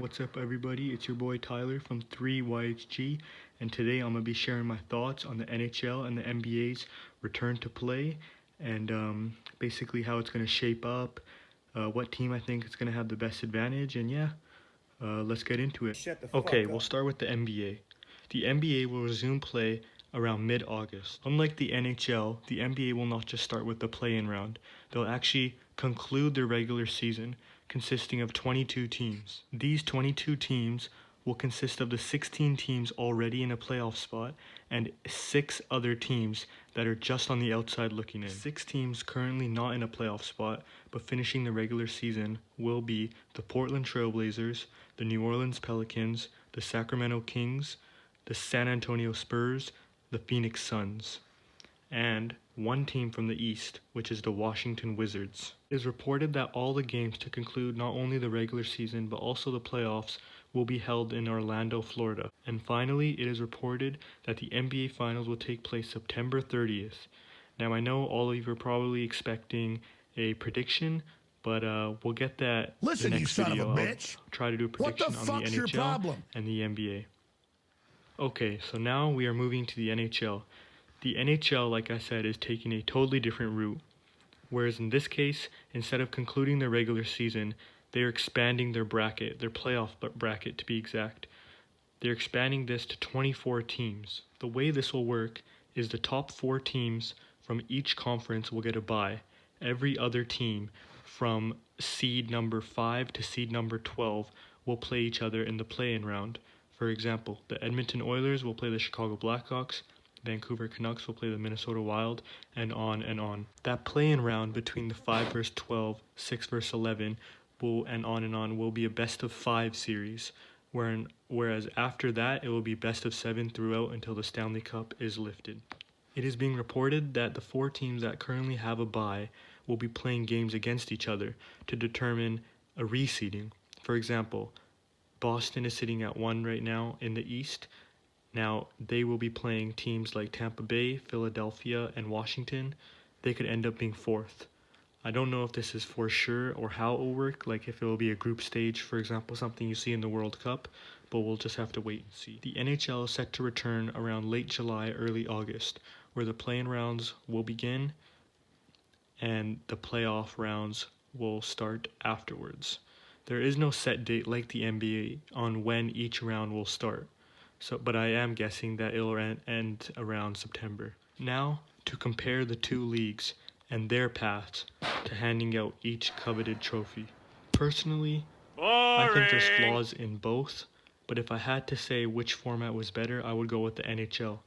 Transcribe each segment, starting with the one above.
What's up everybody, it's your boy Tyler from 3YHG, and today I'm going to be sharing my thoughts on the NHL and the NBA's return to play, and basically how it's going to shape up, what team I think is going to have the best advantage, and let's get into it. Okay, we'll start with the NBA. The NBA will resume play around mid-August. Unlike the NHL, the NBA will not just start with the play-in round. They'll actually conclude their regular season, consisting of 22 teams. These 22 teams will consist of the 16 teams already in a playoff spot and 6 other teams that are just on the outside looking in. 6 teams currently not in a playoff spot but finishing the regular season will be the Portland Trail Blazers, the New Orleans Pelicans, the Sacramento Kings, the San Antonio Spurs, the Phoenix Suns, and one team from the East, which is the Washington Wizards. It is reported that all the games to conclude not only the regular season but also the playoffs will be held in Orlando, Florida. And finally, it is reported that the NBA Finals will take place September 30th. Now, I know all of you are probably expecting a prediction, but we'll get that in the next video. I'll try to do a prediction on the NHL and the NBA. Okay, so now we are moving to the NHL. The NHL, like I said, is taking a totally different route. Whereas in this case, instead of concluding their regular season, they're expanding their bracket, their playoff bracket to be exact. They're expanding this to 24 teams. The way this will work is the top 4 teams from each conference will get a bye. Every other team from seed number 5 to seed number 12 will play each other in the play-in round. For example, the Edmonton Oilers will play the Chicago Blackhawks, Vancouver Canucks will play the Minnesota Wild, and on and on. That play-in round between the 5 vs 12, 6 vs 11, and on will be a best of 5 series, whereas after that it will be best of 7 throughout until the Stanley Cup is lifted. It is being reported that the 4 teams that currently have a bye will be playing games against each other to determine a reseeding. For example, Boston is sitting at 1 right now in the East. Now, they will be playing teams like Tampa Bay, Philadelphia, and Washington. They could end up being 4th. I don't know if this is for sure or how it will work, like if it will be a group stage, for example, something you see in the World Cup, but we'll just have to wait and see. The NHL is set to return around late July, early August, where the play-in rounds will begin and the playoff rounds will start afterwards. There is no set date like the NBA on when each round will start. But I am guessing that it'll end around September. Now, to compare the 2 leagues and their paths to handing out each coveted trophy. Personally, I think there's flaws in both, but if I had to say which format was better, I would go with the NHL.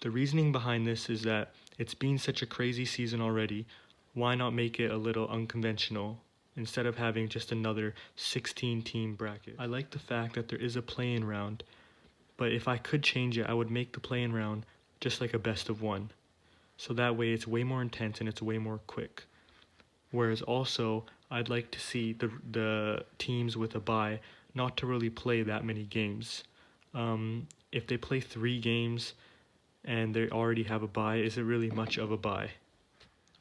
The reasoning behind this is that it's been such a crazy season already, why not make it a little unconventional instead of having just another 16-team bracket? I like the fact that there is a play-in round, but if I could change it, I would make the play-in round just like a best of 1. So that way it's way more intense and it's way more quick. Whereas also, I'd like to see the teams with a bye not to really play that many games. If they play 3 games and they already have a bye, is it really much of a bye?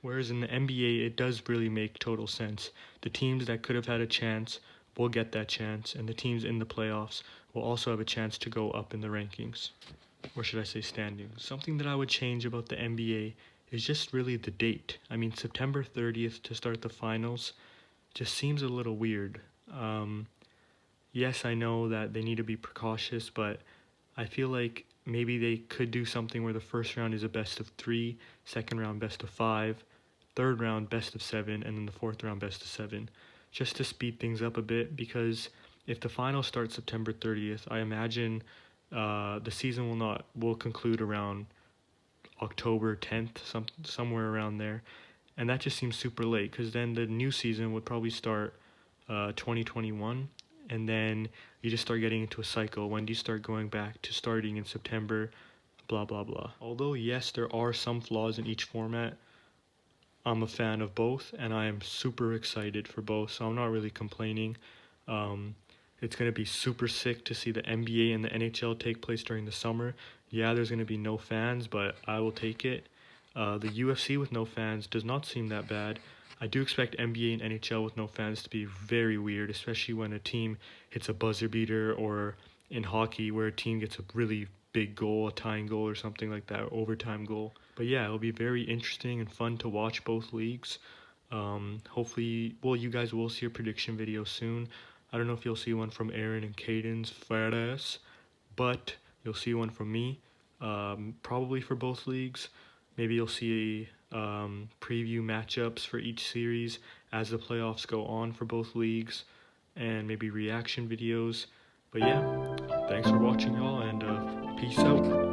Whereas in the NBA, it does really make total sense. The teams that could have had a chance will get that chance, and the teams in the playoffs will also have a chance to go up in the rankings. Or should I say standings. Something that I would change about the NBA is just really the date. I mean, September 30th to start the finals just seems a little weird. Yes, I know that they need to be precautious, but I feel like maybe they could do something where the first round is a best of 3, second round best of 5, third round best of 7, and then the fourth round best of 7. Just to speed things up a bit, because if the finals start September 30th, I imagine the season will conclude around October 10th, somewhere around there, and that just seems super late, because then the new season would probably start 2021, and then you just start getting into a cycle. When do you start going back to starting in September, blah blah blah. Although yes, there are some flaws in each format, I'm a fan of both, and I am super excited for both, so I'm not really complaining. It's going to be super sick to see the NBA and the NHL take place during the summer. Yeah, there's going to be no fans, but I will take it. The UFC with no fans does not seem that bad. I do expect NBA and NHL with no fans to be very weird, especially when a team hits a buzzer beater, or in hockey where a team gets a really big goal, a tying goal or something like that, overtime goal. But yeah, it'll be very interesting and fun to watch both leagues. Hopefully, well, you guys will see a prediction video soon. I don't know if you'll see one from Aaron and Caden's fat ass, but you'll see one from me, probably for both leagues. Maybe you'll see preview matchups for each series as the playoffs go on for both leagues, and maybe reaction videos. But yeah, thanks for watching, y'all, and peace out.